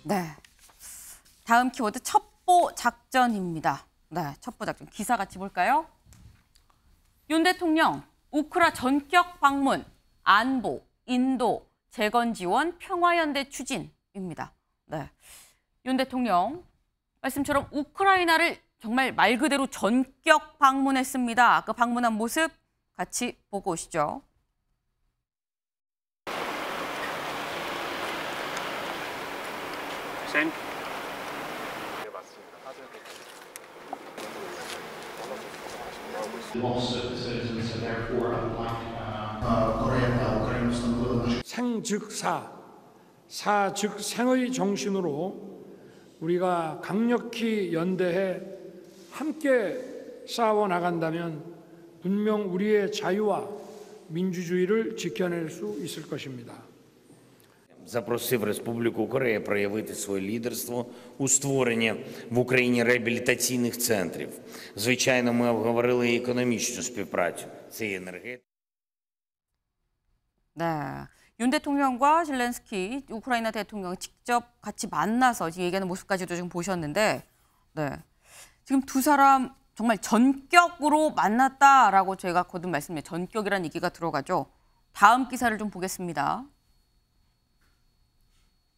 네. 다음 키워드 첩보 작전입니다. 네, 첩보 작전. 기사 같이 볼까요? 윤 대통령 우크라 전격 방문, 안보, 인도, 재건 지원, 평화연대 추진입니다. 네. 윤 대통령 말씀처럼 우크라이나를 정말 말 그대로 전격 방문했습니다. 그 방문한 모습 같이 보고 오시죠. 네, 생즉사, 사즉 생의 정신으로 우리가 강력히 연대해 함께 싸워 나간다면 분명 우리의 자유와 민주주의를 지켜낼 수 있을 것입니다. Запросив Республіку Корея проявити своє лідерство у створенні в Україні реабілітаційних центрів. Звичайно, ми обговорили і економічну співпрацю. Це і енергетика. 네, 윤 대통령과 젤렌스키 우크라이나 대통령 직접 같이 만나서 얘기하는 모습까지도 지금 보셨는데, 네, 지금 두 사람 정말 전격으로 만났다라고 제가 거듭 말씀드린 전격이라는 얘기가 들어가죠. 다음 기사를 좀 보겠습니다.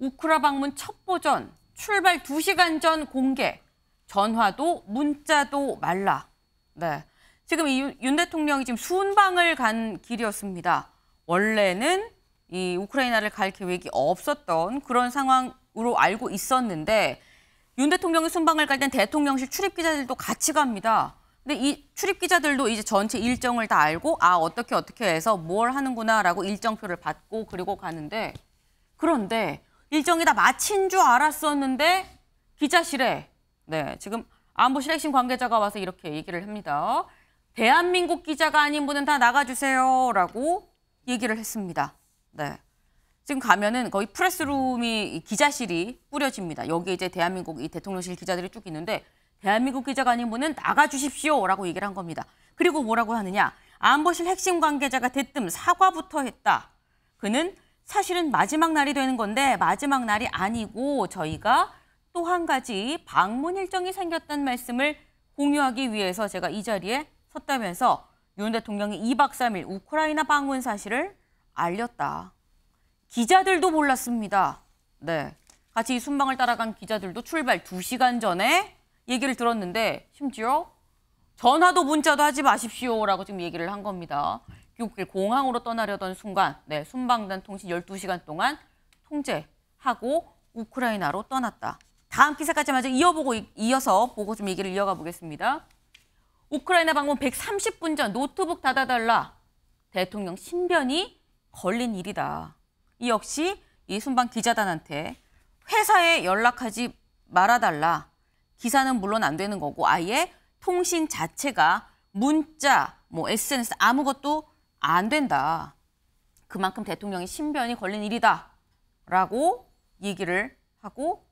우크라 방문 첩보 전, 출발 2시간 전 공개, 전화도 문자도 말라. 네, 지금 윤 대통령이 지금 순방을 간 길이었습니다. 원래는 이 우크라이나를 갈 계획이 없었던 그런 상황으로 알고 있었는데 윤 대통령이 순방을 갈 땐 대통령실 출입 기자들도 같이 갑니다. 근데 이 출입 기자들도 이제 전체 일정을 다 알고 어떻게 해서 뭘 하는구나라고 일정표를 받고 그리고 가는데 그런데 일정이 다 마친 줄 알았었는데 기자실에 지금 안보실 핵심 관계자가 와서 이렇게 얘기를 합니다. 대한민국 기자가 아닌 분은 다 나가주세요라고 얘기를 했습니다. 네, 지금 가면은 거의 프레스룸이 기자실이 꾸려집니다. 여기 이제 대한민국 이 대통령실 기자들이 쭉 있는데 대한민국 기자가 아닌 분은 나가주십시오라고 얘기를 한 겁니다. 그리고 뭐라고 하느냐? 안보실 핵심 관계자가 대뜸 사과부터 했다. 그는 사실은 마지막 날이 되는 건데 마지막 날이 아니고 저희가 또 한 가지 방문 일정이 생겼다는 말씀을 공유하기 위해서 제가 이 자리에 섰다면서 윤 대통령이 2박 3일 우크라이나 방문 사실을 알렸다. 기자들도 몰랐습니다. 네, 같이 이 순방을 따라간 기자들도 출발 2시간 전에 얘기를 들었는데 심지어 전화도 문자도 하지 마십시오라고 지금 얘기를 한 겁니다. 귀국길 공항으로 떠나려던 순간 순방단 통신 12시간 동안 통제하고 우크라이나로 떠났다. 다음 기사까지 마저 이어서 보고 좀 얘기를 이어가 보겠습니다. 우크라이나 방문 130분 전 노트북 닫아달라. 대통령 신변이 걸린 일이다. 이 역시 이 순방 기자단한테 회사에 연락하지 말아달라. 기사는 물론 안 되는 거고 아예 통신 자체가 문자, SNS 아무것도 안 된다. 그만큼 대통령의 신변이 걸린 일이다. 라고 얘기를 하고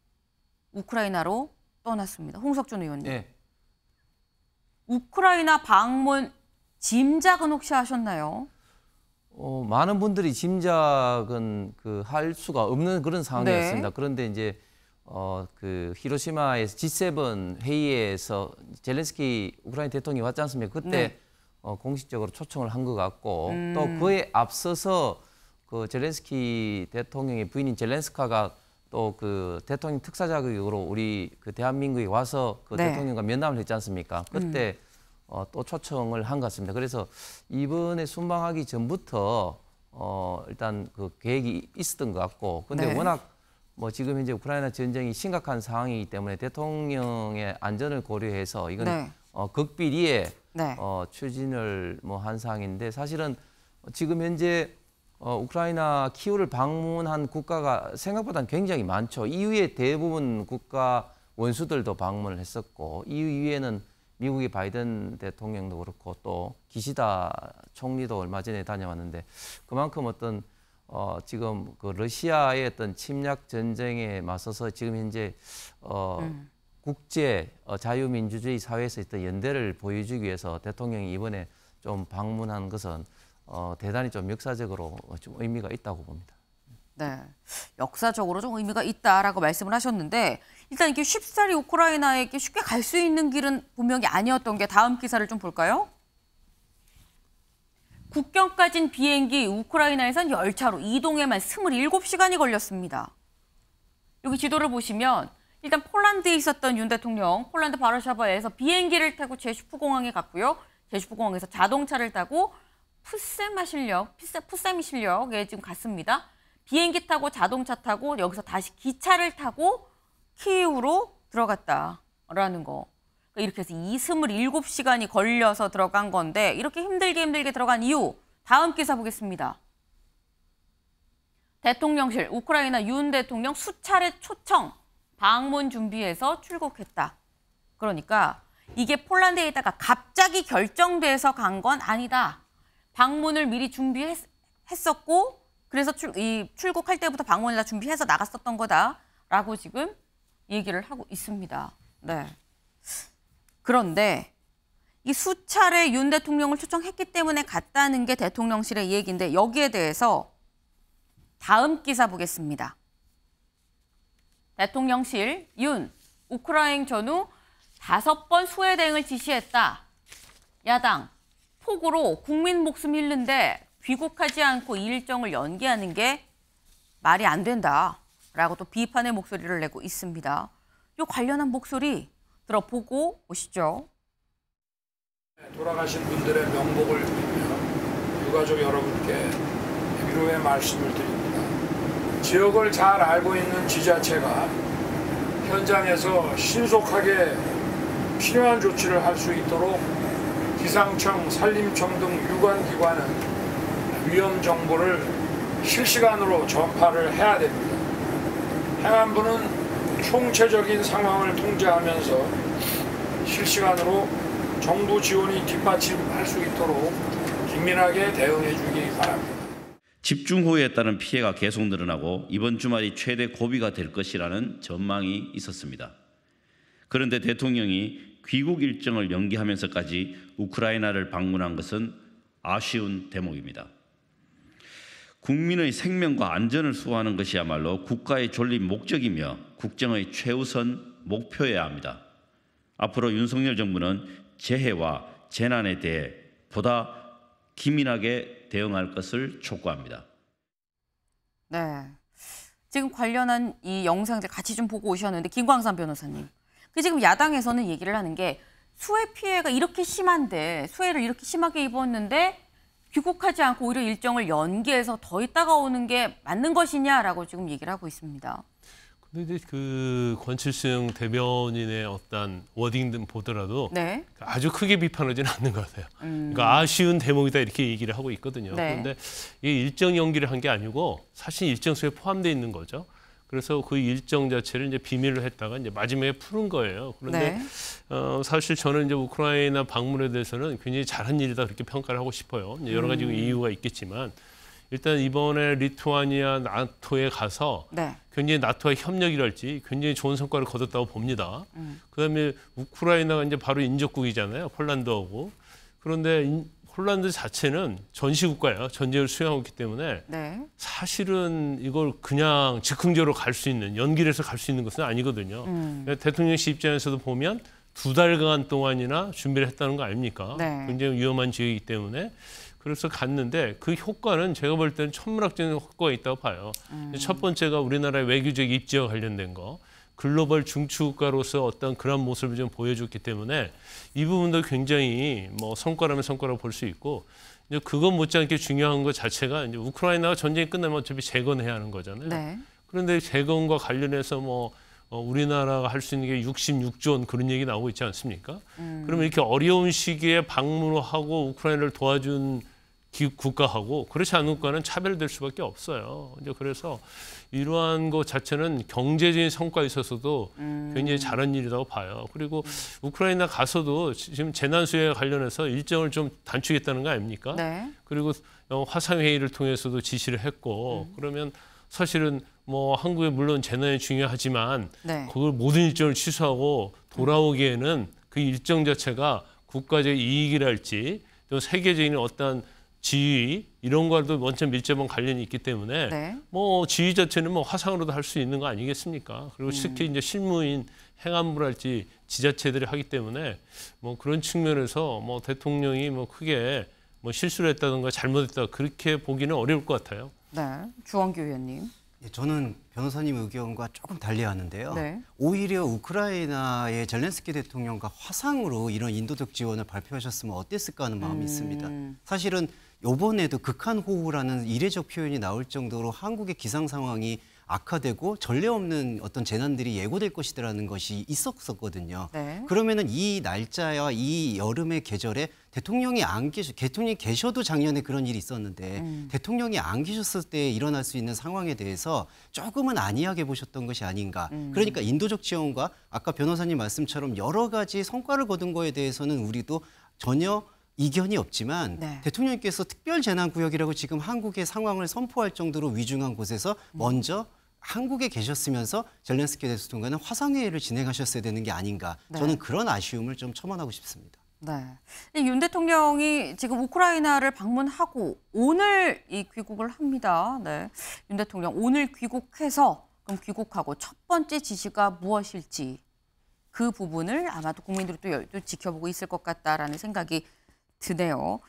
우크라이나로 떠났습니다. 홍석준 의원님. 네. 우크라이나 방문 짐작은 혹시 하셨나요? 많은 분들이 짐작은 할 수가 없는 그런 상황이었습니다. 네. 그런데 이제 그 히로시마에서 G7 회의에서 젤렌스키 우크라이나 대통령이 왔지 않습니까? 그때 네. 공식적으로 초청을 한 것 같고 또 그에 앞서서 그 젤렌스키 대통령의 부인인 젤렌스카가 또 그 대통령 특사 자격으로 우리 그 대한민국에 와서 그 대통령과 면담을 했지 않습니까? 그때 또 초청을 한 것 같습니다. 그래서 이번에 순방하기 전부터 일단 그 계획이 있었던 것 같고, 근데 워낙 지금 현재 우크라이나 전쟁이 심각한 상황이기 때문에 대통령의 안전을 고려해서 이건 극비리에 추진을 한 상황인데 사실은 지금 현재 우크라이나 키우를 방문한 국가가 생각보다는 굉장히 많죠. EU의 대부분 국가 원수들도 방문을 했었고 EU 이외에는 미국의 바이든 대통령도 그렇고 또 기시다 총리도 얼마 전에 다녀왔는데 그만큼 지금 그 러시아의 어떤 침략 전쟁에 맞서서 지금 현재 국제 자유민주주의 사회에서 있던 연대를 보여주기 위해서 대통령이 이번에 좀 방문한 것은 대단히 좀 역사적으로 좀 의미가 있다고 봅니다. 네, 역사적으로 좀 의미가 있다라고 말씀을 하셨는데 일단 이렇게 쉽사리 우크라이나에게 쉽게 갈 수 있는 길은 분명히 아니었던 게 다음 기사를 좀 볼까요? 국경까진 비행기 우크라이나에선 열차로 이동에만 27시간이 걸렸습니다. 여기 지도를 보시면 일단 폴란드에 있었던 윤 대통령, 폴란드 바르샤바에서 비행기를 타고 제슈프공항에 갔고요. 제슈프공항에서 자동차를 타고 푸세미 실력에 지금 갔습니다. 비행기 타고 자동차 타고 여기서 다시 기차를 타고 키이우로 들어갔다라는 거. 이렇게 해서 27시간이 걸려서 들어간 건데 이렇게 힘들게 들어간 이유 다음 기사 보겠습니다. 대통령실 우크라이나 윤 대통령 수차례 초청 방문 준비해서 출국했다. 그러니까 이게 폴란드에 있다가 갑자기 결정돼서 간 건 아니다. 방문을 미리 준비했었고 그래서 출국할 때부터 방문을 다 준비해서 나갔었던 거다라고 지금 얘기를 하고 있습니다. 네. 그런데 이 수차례 윤 대통령을 초청했기 때문에 갔다는 게 대통령실의 얘기인데 여기에 대해서 다음 기사 보겠습니다. 대통령실 윤 우크라이나 전후 5번 수해 대응을 지시했다. 야당 폭우로 국민 목숨 잃는데 귀국하지 않고 일정을 연기하는 게 말이 안 된다라고 또 비판의 목소리를 내고 있습니다. 이 관련한 목소리 들어보고 오시죠. 돌아가신 분들의 명복을 빌며 유가족 여러분께 위로의 말씀을 드립니다. 지역을 잘 알고 있는 지자체가 현장에서 신속하게 필요한 조치를 할 수 있도록 기상청, 산림청 등 유관기관은 위험 정보를 실시간으로 전파를 해야 됩니다. 행안부는 총체적인 상황을 통제하면서 실시간으로 정부 지원이 뒷받침할 수 있도록 긴밀하게 대응해 주기 바랍니다. 집중호우에 따른 피해가 계속 늘어나고 이번 주말이 최대 고비가 될 것이라는 전망이 있었습니다. 그런데 대통령이 귀국 일정을 연기하면서까지 우크라이나를 방문한 것은 아쉬운 대목입니다. 국민의 생명과 안전을 수호하는 것이야말로 국가의 존립 목적이며 국정의 최우선 목표여야 합니다. 앞으로 윤석열 정부는 재해와 재난에 대해 보다 기민하게 대응할 것을 촉구합니다. 네, 지금 관련한 이 영상 같이 좀 보고 오셨는데 김광삼 변호사님. 지금 야당에서는 얘기를 하는 게 수해 피해가 이렇게 심한데 수해를 이렇게 심하게 입었는데 귀국하지 않고 오히려 일정을 연기해서 더 있다가 오는 게 맞는 것이냐라고 지금 얘기를 하고 있습니다. 근데 이제 그 권칠승 대변인의 어떤 워딩 등 보더라도 네. 아주 크게 비판하지는 않는 것 같아요. 그러니까 아쉬운 대목이다 이렇게 얘기를 하고 있거든요. 네. 그런데 이 일정 연기를 한 게 아니고 사실 일정 수에 포함되어 있는 거죠. 그래서 그 일정 자체를 이제 비밀로 했다가 이제 마지막에 푸는 거예요. 그런데 네. 사실 저는 이제 우크라이나 방문에 대해서는 굉장히 잘한 일이다 그렇게 평가를 하고 싶어요. 이제 여러 가지 이유가 있겠지만 일단 이번에 리투아니아 나토에 가서 네. 굉장히 나토와 협력이랄지 굉장히 좋은 성과를 거뒀다고 봅니다. 그다음에 우크라이나가 이제 바로 인접국이잖아요. 폴란드하고. 그런데 폴란드 자체는 전시국가예요. 전쟁을 수행하고 있기 때문에 네. 사실은 이걸 그냥 즉흥적으로 갈 수 있는 연기를 해서 갈 수 있는 것은 아니거든요. 대통령실 입장에서도 보면 2달간 동안이나 준비를 했다는 거 아닙니까? 네. 굉장히 위험한 지역이기 때문에 그래서 갔는데 그 효과는 제가 볼 때는 천문학적인 효과가 있다고 봐요. 첫 번째가 우리나라의 외교적 입지와 관련된 거. 글로벌 중추국가로서 어떤 그런 모습을 좀 보여줬기 때문에 이 부분도 굉장히 뭐 성과라면 성과라고 볼 수 있고 이제 그것 못지않게 중요한 것 자체가 이제 우크라이나가 전쟁이 끝나면 어차피 재건해야 하는 거잖아요. 네. 그런데 재건과 관련해서 뭐 우리나라가 할 수 있는 게 66조 원 그런 얘기 나오고 있지 않습니까? 그러면 이렇게 어려운 시기에 방문을 하고 우크라이나를 도와준 국가하고 그렇지 않은 국가는 차별될 수밖에 없어요. 이제 그래서 이러한 것 자체는 경제적인 성과에 있어서도 굉장히 잘한 일이라고 봐요. 그리고 우크라이나 가서도 지금 재난수해에 관련해서 일정을 좀 단축했다는 거 아닙니까? 네. 그리고 화상회의를 통해서도 지시를 했고 그러면 사실은 뭐 한국에 물론 재난이 중요하지만 네. 그걸 모든 일정을 취소하고 돌아오기에는 그 일정 자체가 국가적 이익이랄지 또 세계적인 어떤 지위 이런 거와도 원천 밀접한 관련이 있기 때문에 네. 뭐 지휘 자체는 뭐 화상으로도 할 수 있는 거 아니겠습니까? 그리고 특히 이제 실무인 행안부랄지 지자체들이 하기 때문에 뭐 그런 측면에서 뭐 대통령이 뭐 크게 뭐 실수를 했다든가 잘못했다 그렇게 보기는 어려울 것 같아요. 네. 주원규 의원님. 예, 저는 변호사님 의견과 조금 달리하는데요. 네. 오히려 우크라이나의 젤렌스키 대통령과 화상으로 이런 인도적 지원을 발표하셨으면 어땠을까 하는 마음이 있습니다. 사실은 이번에도 극한호우라는 이례적 표현이 나올 정도로 한국의 기상 상황이 악화되고 전례 없는 어떤 재난들이 예고될 것이라는 것이 있었거든요. 네. 그러면은 이 날짜와 이 여름의 계절에 대통령이 계셔도 작년에 그런 일이 있었는데 대통령이 안 계셨을 때 일어날 수 있는 상황에 대해서 조금은 안이하게 보셨던 것이 아닌가. 그러니까 인도적 지원과 아까 변호사님 말씀처럼 여러 가지 성과를 거둔 거에 대해서는 우리도 전혀 이견이 없지만 네. 대통령께서 특별재난구역이라고 지금 한국의 상황을 선포할 정도로 위중한 곳에서 먼저 한국에 계셨으면서 젤렌스키 대통령과는 화상회의를 진행하셨어야 되는 게 아닌가. 저는 그런 아쉬움을 좀 첨언하고 싶습니다. 네. 윤 대통령이 지금 우크라이나를 방문하고 오늘 이 귀국을 합니다. 네. 윤 대통령 오늘 귀국해서 그럼 귀국하고 첫 번째 지시가 무엇일지 그 부분을 아마도 국민들이 또 지켜보고 있을 것 같다라는 생각이 드네요.